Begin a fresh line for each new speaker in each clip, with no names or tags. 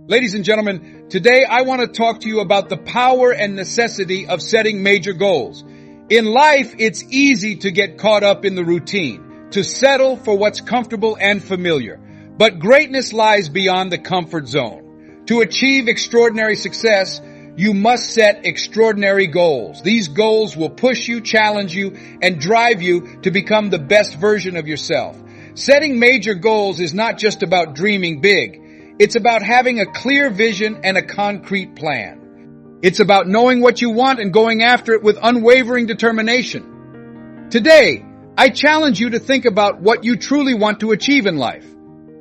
Ladies and gentlemen, today I want to talk to you about the power and necessity of setting major goals. In life, it's easy to get caught up in the routine, to settle for what's comfortable and familiar. But greatness lies beyond the comfort zone. To achieve extraordinary success, you must set extraordinary goals. These goals will push you, challenge you, and drive you to become the best version of yourself. Setting major goals is not just about dreaming big. It's about having a clear vision and a concrete plan. It's about knowing what you want and going after it with unwavering determination. Today, I challenge you to think about what you truly want to achieve in life.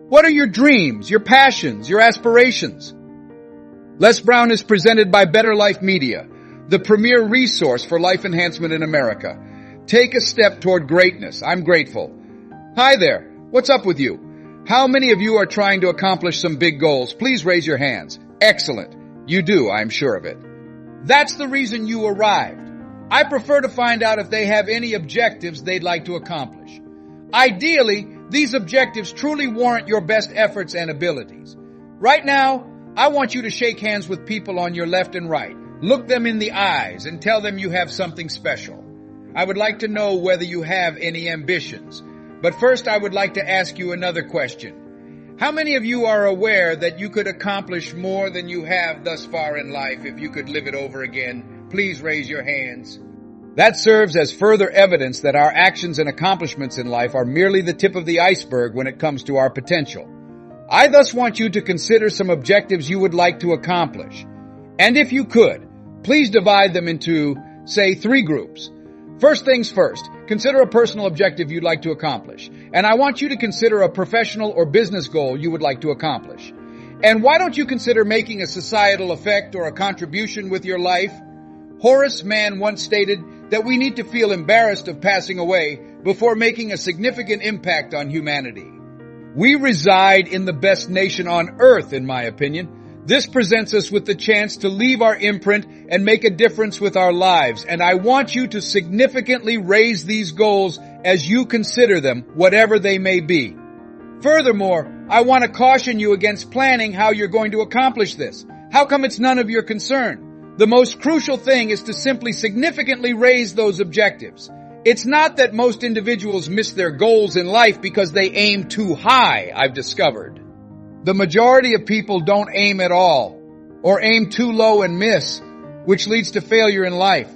What are your dreams, your passions, your aspirations? Lesbrown is presented by Better Life Media, the premier resource for life enhancement in America. Take a step toward greatness. I'm grateful. Hi there. What's up with you? How many of you are trying to accomplish some big goals? Please raise your hands. Excellent. You do, I'm sure of it. That's the reason you arrived. I prefer to find out if they have any objectives they'd like to accomplish. Ideally, these objectives truly warrant your best efforts and abilities. Right now, I want you to shake hands with people on your left and right. Look them in the eyes and tell them you have something special. I would like to know whether you have any ambitions. But first, I would like to ask you another question. How many of you are aware that you could accomplish more than you have thus far in life if you could live it over again? Please raise your hands. That serves as further evidence that our actions and accomplishments in life are merely the tip of the iceberg when it comes to our potential. I thus want you to consider some objectives you would like to accomplish. And if you could, please divide them into, say, 3 groups. First things first, consider a personal objective you'd like to accomplish. And I want you to consider a professional or business goal you would like to accomplish. And why don't you consider making a societal effect or a contribution with your life? Horace Mann once stated that we need to feel embarrassed of passing away before making a significant impact on humanity. We reside in the best nation on earth, in my opinion. This presents us with the chance to leave our imprint and make a difference with our lives. And I want you to significantly raise these goals as you consider them, whatever they may be. Furthermore, I want to caution you against planning how you're going to accomplish this. How come it's none of your concern? The most crucial thing is to simply significantly raise those objectives. It's not that most individuals miss their goals in life because they aim too high, I've discovered. The majority of people don't aim at all, or aim too low and miss, which leads to failure in life.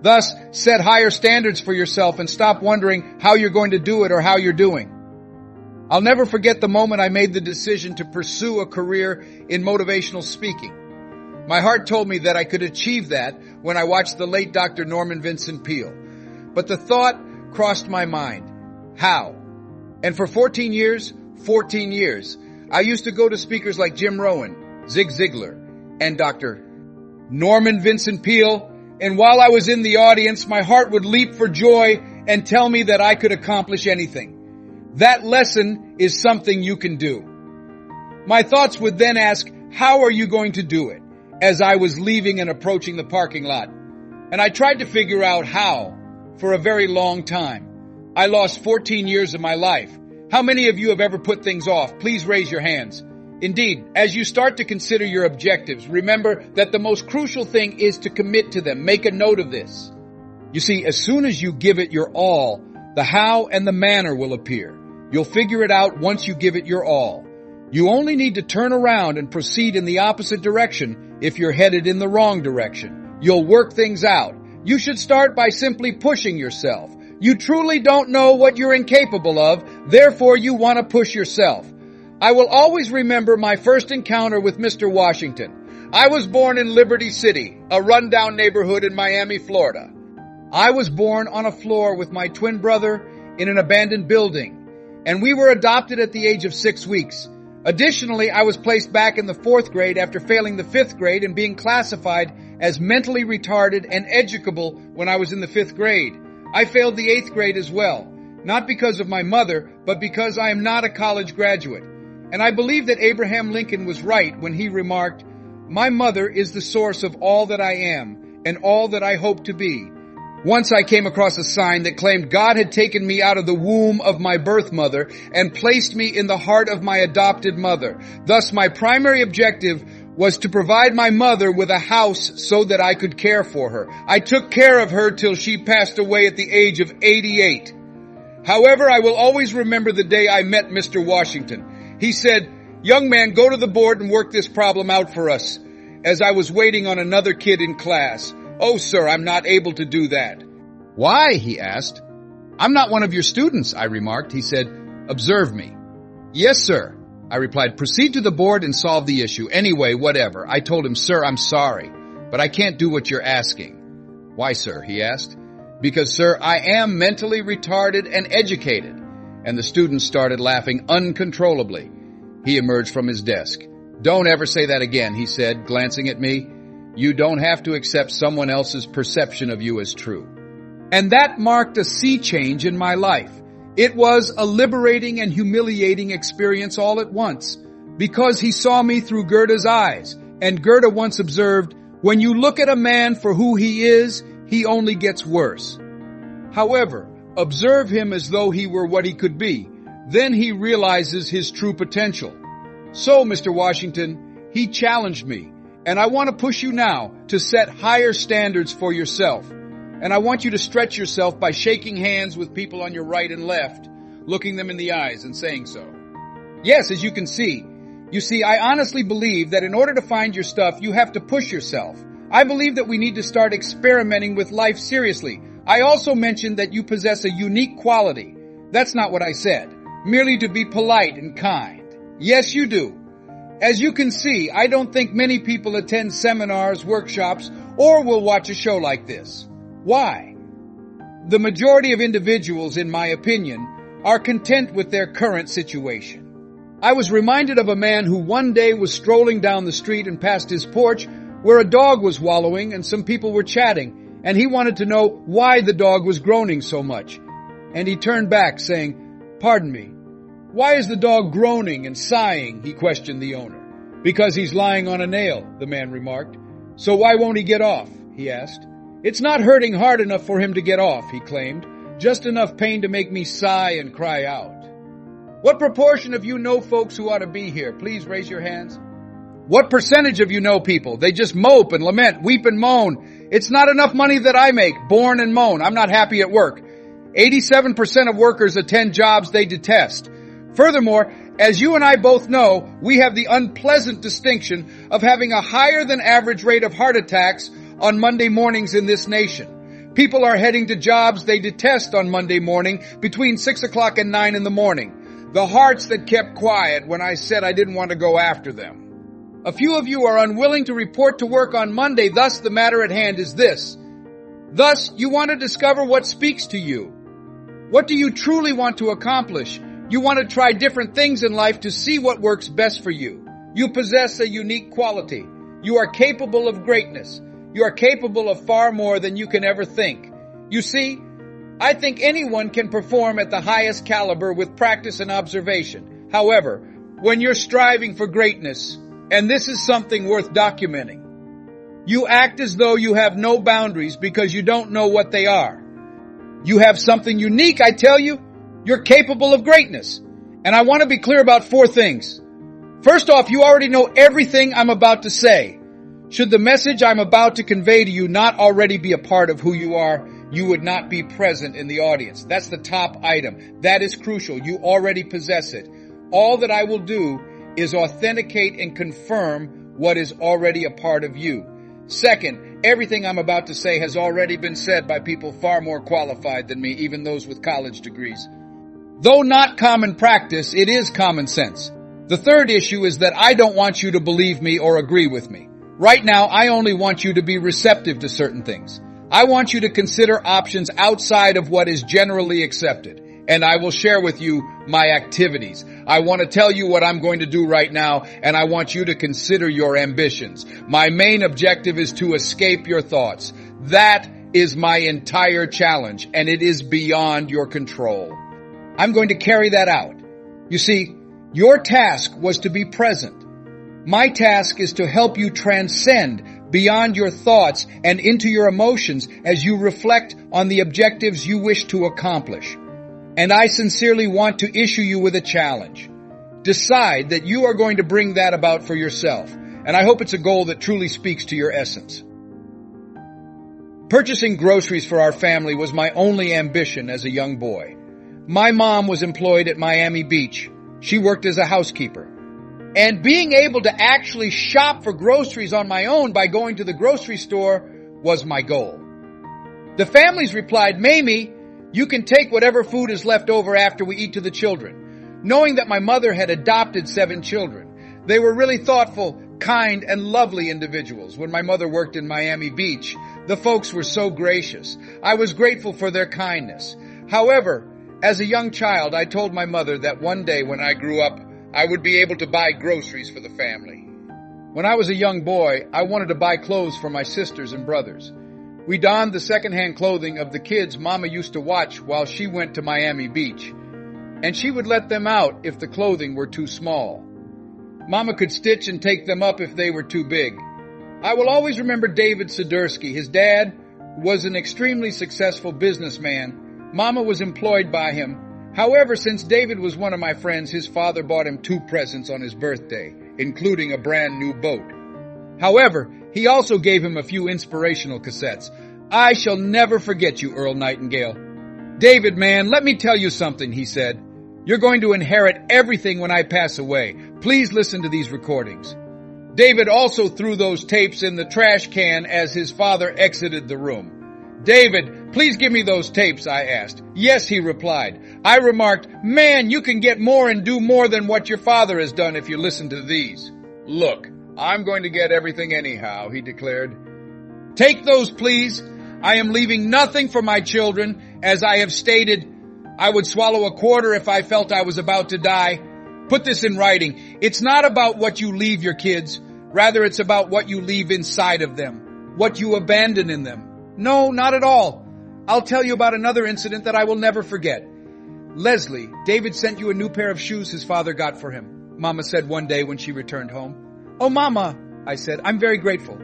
Thus, set higher standards for yourself and stop wondering how you're going to do it or how you're doing. I'll never forget the moment I made the decision to pursue a career in motivational speaking. My heart told me that I could achieve that when I watched the late Dr. Norman Vincent Peale. But the thought crossed my mind. How? And for 14 years, I used to go to speakers like Jim Rohn, Zig Ziglar, and Dr. Norman Vincent Peale, and while I was in the audience, my heart would leap for joy and tell me that I could accomplish anything. That lesson is something you can do. My thoughts would then ask, how are you going to do it? As I was leaving and approaching the parking lot. And I tried to figure out how for a very long time. I lost 14 years of my life. How many of you have ever put things off? Please raise your hands. Indeed, as you start to consider your objectives, remember that the most crucial thing is to commit to them. Make a note of this. You see, as soon as you give it your all, the how and the manner will appear. You'll figure it out once you give it your all. You only need to turn around and proceed in the opposite direction if you're headed in the wrong direction. You'll work things out. You should start by simply pushing yourself. You truly don't know what you're incapable of, therefore you want to push yourself. I will always remember my first encounter with Mr. Washington. I was born in Liberty City, a rundown neighborhood in Miami, Florida. I was born on a floor with my twin brother in an abandoned building, and we were adopted at the age of 6 weeks. Additionally, I was placed back in the 4th grade after failing the 5th grade and being classified as mentally retarded and educable when I was in the 5th grade. I failed the 8th grade as well, not because of my mother, but because I am not a college graduate. And I believe that Abraham Lincoln was right when he remarked, "My mother is the source of all that I am and all that I hope to be." Once I came across a sign that claimed God had taken me out of the womb of my birth mother and placed me in the heart of my adopted mother. Thus, my primary objective was to provide my mother with a house so that I could care for her. I took care of her till she passed away at the age of 88. However, I will always remember the day I met Mr. Washington. He said, "Young man, go to the board and work this problem out for us," as I was waiting on another kid in class. "Oh, sir, I'm not able to do that." "Why?" he asked. "I'm not one of your students," I remarked. He said, "Observe me." "Yes, sir," I replied. "Proceed to the board and solve the issue. Anyway, whatever." I told him, "Sir, I'm sorry, but I can't do what you're asking." "Why, sir?" he asked. "Because, sir, I am mentally retarded and educated." And the student started laughing uncontrollably. He emerged from his desk. "Don't ever say that again," he said, glancing at me. "You don't have to accept someone else's perception of you as true." And that marked a sea change in my life. It was a liberating and humiliating experience all at once, because he saw me through Goethe's eyes. And Goethe once observed, "When you look at a man for who he is, he only gets worse. However, observe him as though he were what he could be. Then he realizes his true potential." So, Mr. Washington, he challenged me, and I want to push you now to set higher standards for yourself. And I want you to stretch yourself by shaking hands with people on your right and left, looking them in the eyes and saying so. Yes, as you can see. You see, I honestly believe that in order to find your stuff, you have to push yourself. I believe that we need to start experimenting with life seriously. I also mentioned that you possess a unique quality. That's not what I said. Merely to be polite and kind. Yes, you do. As you can see, I don't think many people attend seminars, workshops, or will watch a show like this. Why? The majority of individuals, in my opinion, are content with their current situation. I was reminded of a man who one day was strolling down the street and passed his porch where a dog was wallowing and some people were chatting, and he wanted to know why the dog was groaning so much. And he turned back saying, "Pardon me, why is the dog groaning and sighing?" he questioned the owner. "Because he's lying on a nail," the man remarked. "So why won't he get off?" he asked. "It's not hurting hard enough for him to get off," he claimed. "Just enough pain to make me sigh and cry out." What proportion of you know folks who ought to be here? Please raise your hands. What percentage of you know people? They just mope and lament, weep and moan. "It's not enough money that I make," born and moan. "I'm not happy at work." 87% of workers attend jobs they detest. Furthermore, as you and I both know, we have the unpleasant distinction of having a higher than average rate of heart attacks on Monday mornings in this nation. People are heading to jobs they detest on Monday morning between 6 o'clock and 9 in the morning. The hearts that kept quiet when I said I didn't want to go after them. A few of you are unwilling to report to work on Monday, thus the matter at hand is this. Thus, you want to discover what speaks to you. What do you truly want to accomplish? You want to try different things in life to see what works best for you. You possess a unique quality. You are capable of greatness. You are capable of far more than you can ever think. You see, I think anyone can perform at the highest caliber with practice and observation. However, when you're striving for greatness, and this is something worth documenting, you act as though you have no boundaries because you don't know what they are. You have something unique, I tell you. You're capable of greatness. And I want to be clear about 4 things. First off, you already know everything I'm about to say. Should the message I'm about to convey to you not already be a part of who you are, you would not be present in the audience. That's the top item. That is crucial. You already possess it. All that I will do is authenticate and confirm what is already a part of you. Second, everything I'm about to say has already been said by people far more qualified than me, even those with college degrees. Though not common practice, it is common sense. The third issue is that I don't want you to believe me or agree with me. Right now, I only want you to be receptive to certain things. I want you to consider options outside of what is generally accepted. And I will share with you my activities. I want to tell you what I'm going to do right now, and I want you to consider your ambitions. My main objective is to escape your thoughts. That is my entire challenge, and it is beyond your control. I'm going to carry that out. You see, your task was to be present. My task is to help you transcend beyond your thoughts and into your emotions as you reflect on the objectives you wish to accomplish. And I sincerely want to issue you with a challenge. Decide that you are going to bring that about for yourself, and I hope it's a goal that truly speaks to your essence. Purchasing groceries for our family was my only ambition as a young boy. My mom was employed at Miami Beach. She worked as a housekeeper. And being able to actually shop for groceries on my own by going to the grocery store was my goal. The families replied, "Mamie, you can take whatever food is left over after we eat to the children." Knowing that my mother had adopted 7 children, they were really thoughtful, kind, and lovely individuals. When my mother worked in Miami Beach, the folks were so gracious. I was grateful for their kindness. However, as a young child, I told my mother that one day when I grew up, I would be able to buy groceries for the family. When I was a young boy, I wanted to buy clothes for my sisters and brothers. We donned the secondhand clothing of the kids Mama used to watch while she went to Miami Beach, and she would let them out if the clothing were too small. Mama could stitch and take them up if they were too big. I will always remember David Sidursky. His dad was an extremely successful businessman. Mama was employed by him. However, since David was one of my friends, his father bought him 2 presents on his birthday, including a brand new boat. However, he also gave him a few inspirational cassettes. "I shall never forget you, Earl Nightingale. David, man, let me tell you something," he said. "You're going to inherit everything when I pass away. Please listen to these recordings." David also threw those tapes in the trash can as his father exited the room. "David, please give me those tapes," I asked. "Yes," he replied. I remarked, "Man, you can get more and do more than what your father has done if you listen to these." "Look, I'm going to get everything anyhow," he declared. "Take those, please. I am leaving nothing for my children. As I have stated, I would swallow a quarter if I felt I was about to die. Put this in writing. It's not about what you leave your kids. Rather, it's about what you leave inside of them, what you abandon in them. No, not at all. I'll tell you about another incident that I will never forget. Leslie, David sent you a new pair of shoes his father got for him," Mama said one day when she returned home. "Oh, Mama," I said, "I'm very grateful."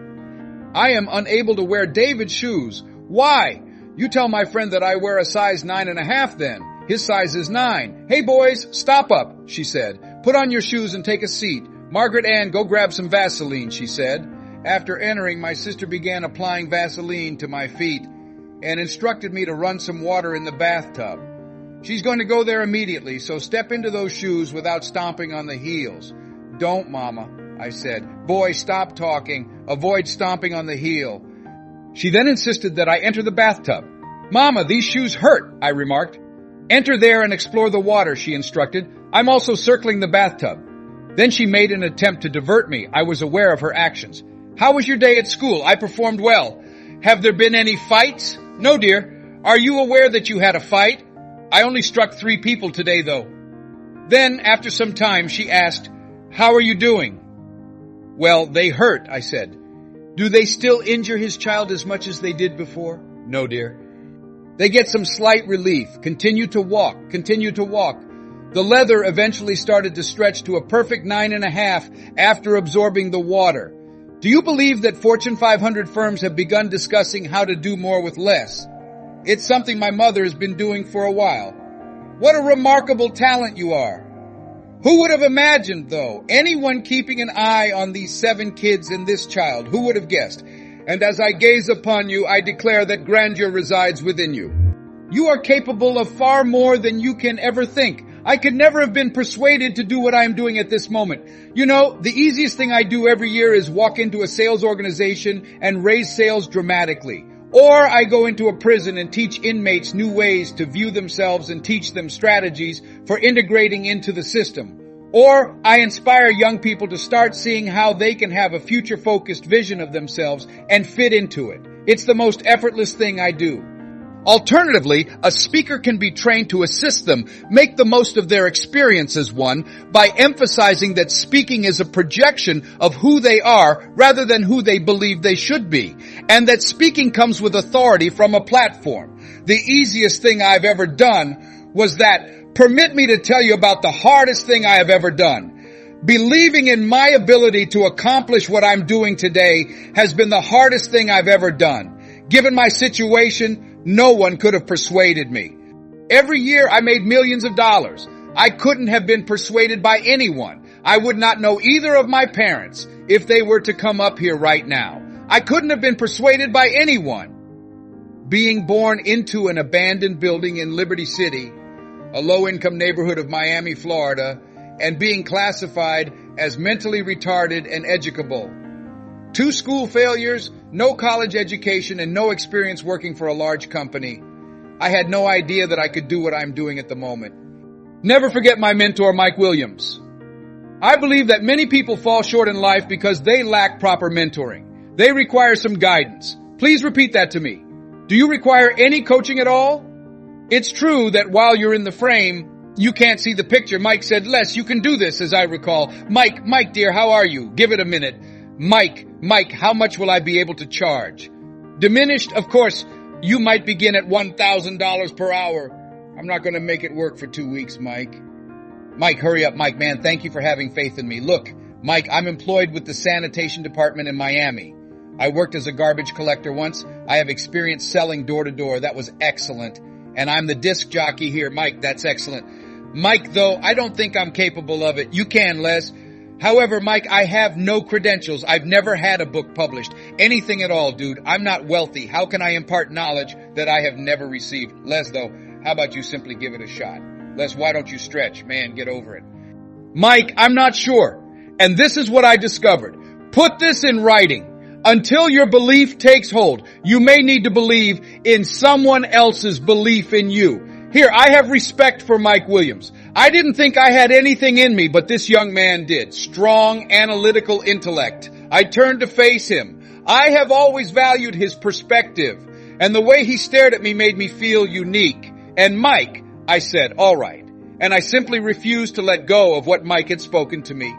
"I am unable to wear David's shoes. Why? You tell my friend that I wear a size 9.5 then. His size is 9. Hey boys, stop up," she said. "Put on your shoes and take a seat. Margaret Ann, go grab some Vaseline," she said. After entering, my sister began applying Vaseline to my feet and instructed me to run some water in the bathtub. "She's going to go there immediately, so step into those shoes without stomping on the heels." "Don't, Mama," I said. "Boy, stop talking. Avoid stomping on the heel." She then insisted that I enter the bathtub. "Mama, these shoes hurt," I remarked. "Enter there and explore the water," she instructed. "I'm also circling the bathtub." Then she made an attempt to divert me. I was aware of her actions. "How was your day at school?" "I performed well." "Have there been any fights?" "No, dear." "Are you aware that you had a fight?" "I only struck 3 people today, though." Then, after some time, she asked, "How are you doing?" "Well, they hurt," I said. "Do they still injure his child as much as they did before?" "No, dear." "They get some slight relief. Continue to walk. Continue to walk." The leather eventually started to stretch to a perfect 9.5 after absorbing the water. Do you believe that Fortune 500 firms have begun discussing how to do more with less? It's something my mother has been doing for a while. What a remarkable talent you are. Who would have imagined, though? Anyone keeping an eye on these 7 kids and this child, who would have guessed? And as I gaze upon you, I declare that grandeur resides within you. You are capable of far more than you can ever think. I could never have been persuaded to do what I am doing at this moment. You know, the easiest thing I do every year is walk into a sales organization and raise sales dramatically. Or I go into a prison and teach inmates new ways to view themselves and teach them strategies for integrating into the system. Or I inspire young people to start seeing how they can have a future-focused vision of themselves and fit into it. It's the most effortless thing I do. Alternatively, a speaker can be trained to assist them make the most of their experience as one by emphasizing that speaking is a projection of who they are rather than who they believe they should be, and that speaking comes with authority from a platform. The easiest thing I've ever done was that. Permit me to tell you about the hardest thing I have ever done. Believing in my ability to accomplish what I'm doing today has been the hardest thing I've ever done. Given my situation, no one could have persuaded me. Every year I made millions of dollars. I couldn't have been persuaded by anyone. I would not know either of my parents if they were to come up here right now. I couldn't have been persuaded by anyone. Being born into an abandoned building in Liberty City, a low-income neighborhood of Miami, Florida, and being classified as mentally retarded and educable. 2 school failures, no college education, and no experience working for a large company. I had no idea that I could do what I'm doing at the moment. Never forget my mentor, Mike Williams. I believe that many people fall short in life because they lack proper mentoring. They require some guidance. Please repeat that to me. Do you require any coaching at all? It's true that while you're in the frame, you can't see the picture. Mike said, Les, you can do this, as I recall. Mike, dear, how are you? Give it a minute. Mike, how much will I be able to charge? Diminished, of course, you might begin at $1,000 per hour. I'm not going to make it work for 2 weeks, Mike. Mike, hurry up, Mike, man. Thank you for having faith in me. Look, Mike, I'm employed with the sanitation department in Miami. I worked as a garbage collector once. I have experience selling door to door. That was excellent. And I'm the disc jockey here. Mike, that's excellent. Mike, though, I don't think I'm capable of it. You can, Les. However, Mike, I have no credentials. I've never had a book published. Anything at all, dude. I'm not wealthy. How can I impart knowledge that I have never received? Les, though, how about you simply give it a shot? Les, why don't you stretch? Man, get over it. Mike, I'm not sure. And this is what I discovered. Put this in writing. Until your belief takes hold, you may need to believe in someone else's belief in you. Here, I have respect for Mike Williams. I didn't think I had anything in me, but this young man did. Strong, analytical intellect. I turned to face him. I have always valued his perspective, and the way he stared at me made me feel unique. And Mike, I said, all right. And I simply refused to let go of what Mike had spoken to me.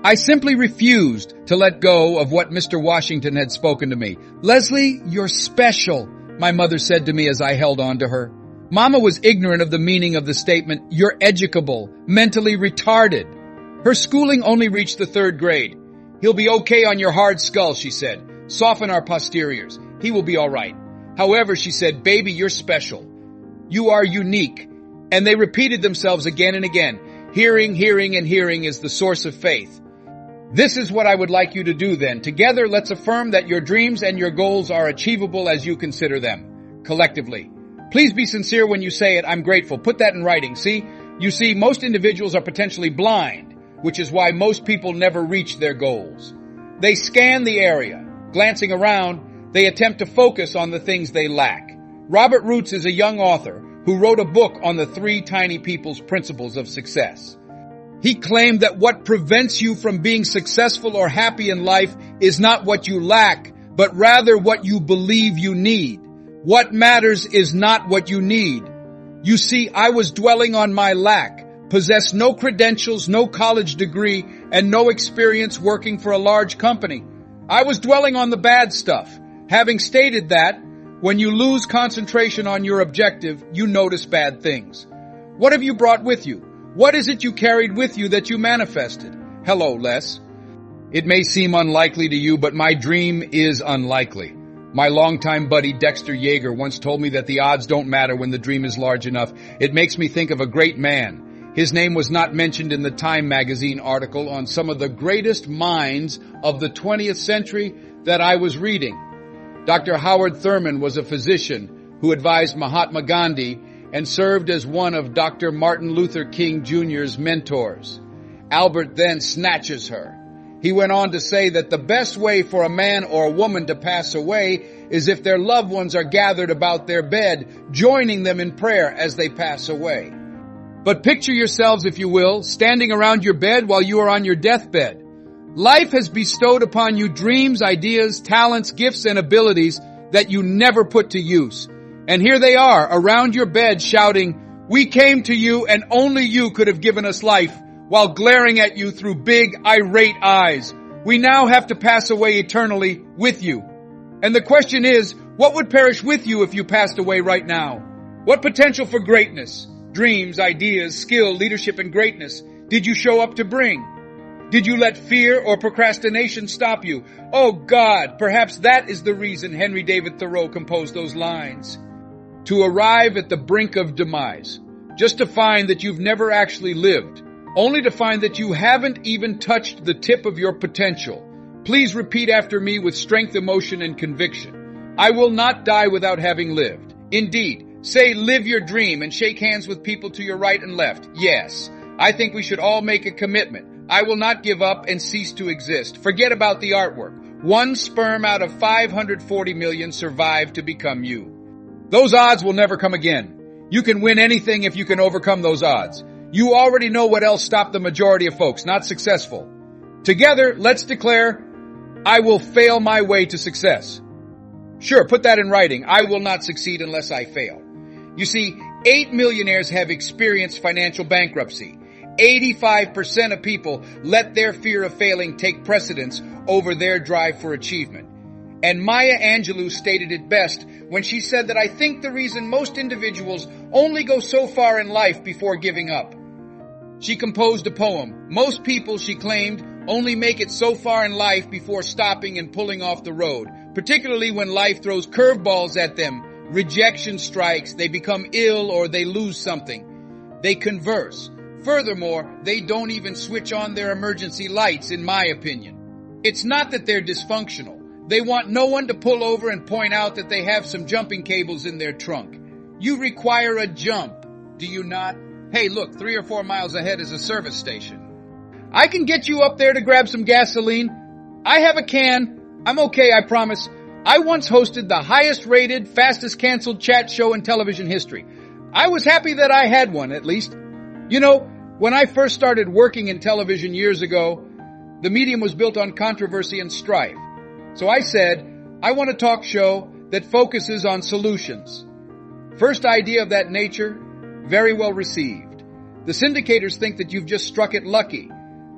I simply refused to let go of what Mr. Washington had spoken to me. Leslie, you're special, my mother said to me as I held on to her. Mama was ignorant of the meaning of the statement, you're educable, mentally retarded. Her schooling only reached the 3rd grade. He'll be okay on your hard skull, she said. Soften our posteriors. He will be all right. However, she said, baby, you're special. You are unique. And they repeated themselves again and again. Hearing, hearing, and hearing is the source of faith. This is what I would like you to do then. Together, let's affirm that your dreams and your goals are achievable as you consider them, collectively. Please be sincere when you say it. I'm grateful. Put that in writing. You see, most individuals are potentially blind, which is why most people never reach their goals. They scan the area. Glancing around, they attempt to focus on the things they lack. Robert Roots is a young author who wrote a book on the 3 tiny people's principles of success. He claimed that what prevents you from being successful or happy in life is not what you lack, but rather what you believe you need. What matters is not what you need. You see, I was dwelling on my lack, possessed no credentials, no college degree, and no experience working for a large company. I was dwelling on the bad stuff. Having stated that, when you lose concentration on your objective, you notice bad things. What have you brought with you? What is it you carried with you that you manifested? Hello, Les. It may seem unlikely to you, but my dream is unlikely. My longtime buddy Dexter Yeager once told me that the odds don't matter when the dream is large enough. It makes me think of a great man. His name was not mentioned in the Time magazine article on some of the greatest minds of the 20th century that I was reading. Dr. Howard Thurman was a physician who advised Mahatma Gandhi and served as one of Dr. Martin Luther King Jr.'s mentors. Albert then snatches her. He went on to say that the best way for a man or a woman to pass away is if their loved ones are gathered about their bed, joining them in prayer as they pass away. But picture yourselves, if you will, standing around your bed while you are on your deathbed. Life has bestowed upon you dreams, ideas, talents, gifts, and abilities that you never put to use. And here they are around your bed shouting, "We came to you and only you could have given us life," while glaring at you through big, irate eyes. We now have to pass away eternally with you. And the question is, what would perish with you if you passed away right now? What potential for greatness, dreams, ideas, skill, leadership, and greatness did you show up to bring? Did you let fear or procrastination stop you? Oh God, perhaps that is the reason Henry David Thoreau composed those lines. To arrive at the brink of demise, just to find that you've never actually lived, only to find that you haven't even touched the tip of your potential. Please repeat after me with strength, emotion, and conviction. I will not die without having lived. Indeed, say live your dream and shake hands with people to your right and left. Yes, I think we should all make a commitment. I will not give up and cease to exist. Forget about the artwork. One sperm out of 540 million survived to become you. Those odds will never come again. You can win anything if you can overcome those odds. You already know what else stopped the majority of folks not successful. Together, let's declare, I will fail my way to success. Sure, put that in writing. I will not succeed unless I fail. You see, 8 millionaires have experienced financial bankruptcy. 85% of people let their fear of failing take precedence over their drive for achievement. And Maya Angelou stated it best when she said that I think the reason most individuals only go so far in life before giving up. She composed a poem. Most people, she claimed, only make it so far in life before stopping and pulling off the road, particularly when life throws curveballs at them. Rejection strikes, they become ill, or they lose something. They converse. Furthermore, they don't even switch on their emergency lights, in my opinion. It's not that they're dysfunctional. They want no one to pull over and point out that they have some jumping cables in their trunk. You require a jump, do you not? Hey, look, 3 or 4 miles ahead is a service station. I can get you up there to grab some gasoline. I have a can. I'm okay, I promise. I once hosted the highest rated, fastest canceled chat show in television history. I was happy that I had one, at least. You know, when I first started working in television years ago, the medium was built on controversy and strife. So I said, I want a talk show that focuses on solutions. First idea of that nature, very well received. The syndicators think that you've just struck it lucky.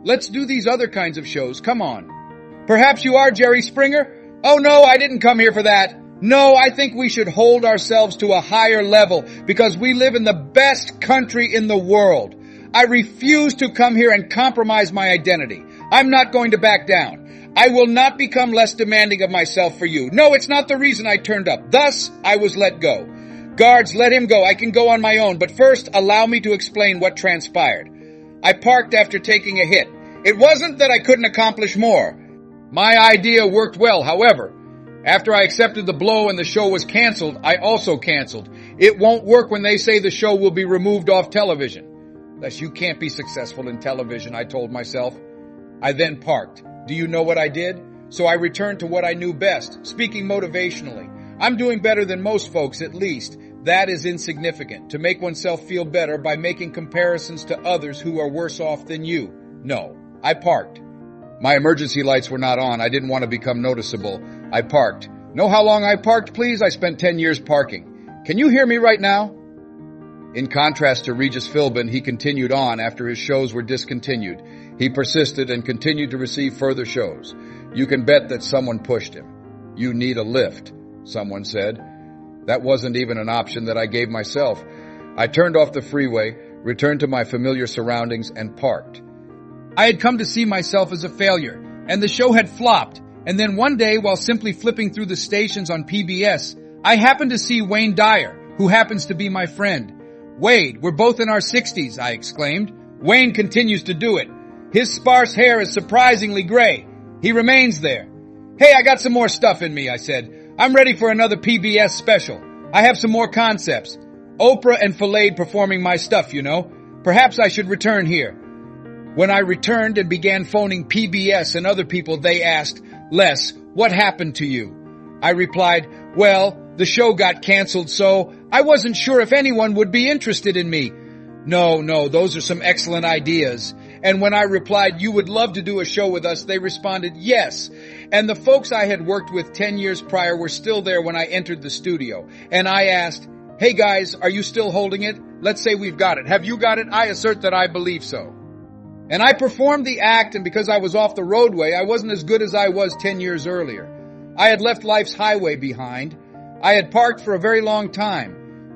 Let's do these other kinds of shows, come on. Perhaps you are Jerry Springer? Oh no, I didn't come here for that. No, I think we should hold ourselves to a higher level because we live in the best country in the world. I refuse to come here and compromise my identity. I'm not going to back down. I will not become less demanding of myself for you. No, it's not the reason I turned up. Thus, I was let go. Guards, let him go. I can go on my own. But first, allow me to explain what transpired. I parked after taking a hit. It wasn't that I couldn't accomplish more. My idea worked well, however. After I accepted the blow and the show was canceled, I also canceled. It won't work when they say the show will be removed off television. Thus, you can't be successful in television, I told myself. I then parked. Do you know what I did? So I returned to what I knew best, speaking motivationally. I'm doing better than most folks, at least. That is insignificant, to make oneself feel better by making comparisons to others who are worse off than you. No, I parked. My emergency lights were not on. I didn't want to become noticeable. I parked. Know how long I parked, please? I spent 10 years parking. Can you hear me right now? In contrast to Regis Philbin, he continued on after his shows were discontinued. He persisted and continued to receive further shows. You can bet that someone pushed him. You need a lift, someone said. That wasn't even an option that I gave myself. I turned off the freeway, returned to my familiar surroundings, and parked. I had come to see myself as a failure, and the show had flopped. And then one day, while simply flipping through the stations on PBS, I happened to see Wayne Dyer, who happens to be my friend. Wade, we're both in our 60s, I exclaimed. Wayne continues to do it. His sparse hair is surprisingly gray. He remains there. Hey, I got some more stuff in me, I said. I'm ready for another PBS special. I have some more concepts. Oprah and Fillade performing my stuff, you know. Perhaps I should return here. When I returned and began phoning PBS and other people, they asked, Les, what happened to you? I replied, well, the show got canceled, so I wasn't sure if anyone would be interested in me. No, those are some excellent ideas. And when I replied, you would love to do a show with us, they responded, yes. And the folks I had worked with 10 years prior were still there when I entered the studio. And I asked, hey guys, are you still holding it? Let's say we've got it. Have you got it? I assert that I believe so. And I performed the act, and because I was off the roadway, I wasn't as good as I was 10 years earlier. I had left life's highway behind. I had parked for a very long time.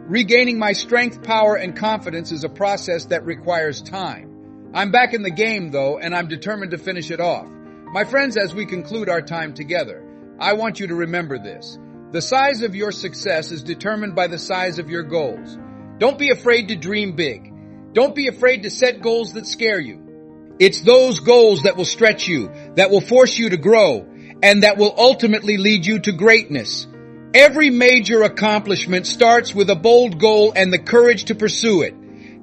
Regaining my strength, power, and confidence is a process that requires time. I'm back in the game, though, and I'm determined to finish it off. My friends, as we conclude our time together, I want you to remember this. The size of your success is determined by the size of your goals. Don't be afraid to dream big. Don't be afraid to set goals that scare you. It's those goals that will stretch you, that will force you to grow, and that will ultimately lead you to greatness. Every major accomplishment starts with a bold goal and the courage to pursue it.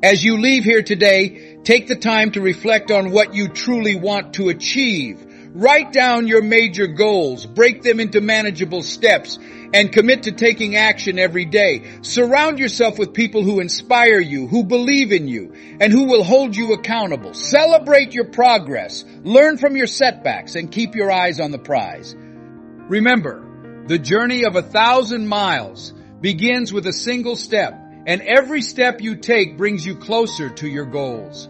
As you leave here today, take the time to reflect on what you truly want to achieve. Write down your major goals, break them into manageable steps, and commit to taking action every day. Surround yourself with people who inspire you, who believe in you, and who will hold you accountable. Celebrate your progress, learn from your setbacks, and keep your eyes on the prize. Remember, the journey of 1,000 miles begins with a single step, and every step you take brings you closer to your goals.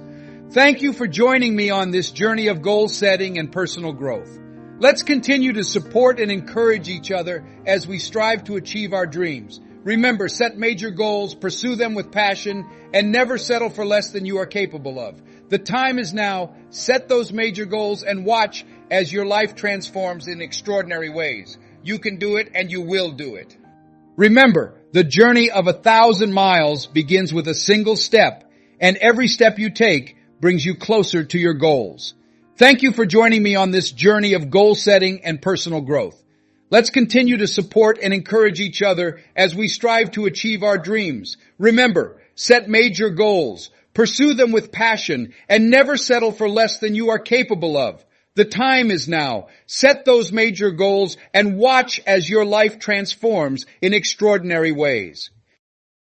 Thank you for joining me on this journey of goal setting and personal growth. Let's continue to support and encourage each other as we strive to achieve our dreams. Remember, set major goals, pursue them with passion, and never settle for less than you are capable of. The time is now. Set those major goals and watch as your life transforms in extraordinary ways. You can do it and you will do it. Remember, the journey of 1,000 miles begins with a single step, and every step you take brings you closer to your goals. Thank you for joining me on this journey of goal setting and personal growth. Let's continue to support and encourage each other as we strive to achieve our dreams. Remember, set major goals, pursue them with passion, and never settle for less than you are capable of. The time is now. Set those major goals and watch as your life transforms in extraordinary ways.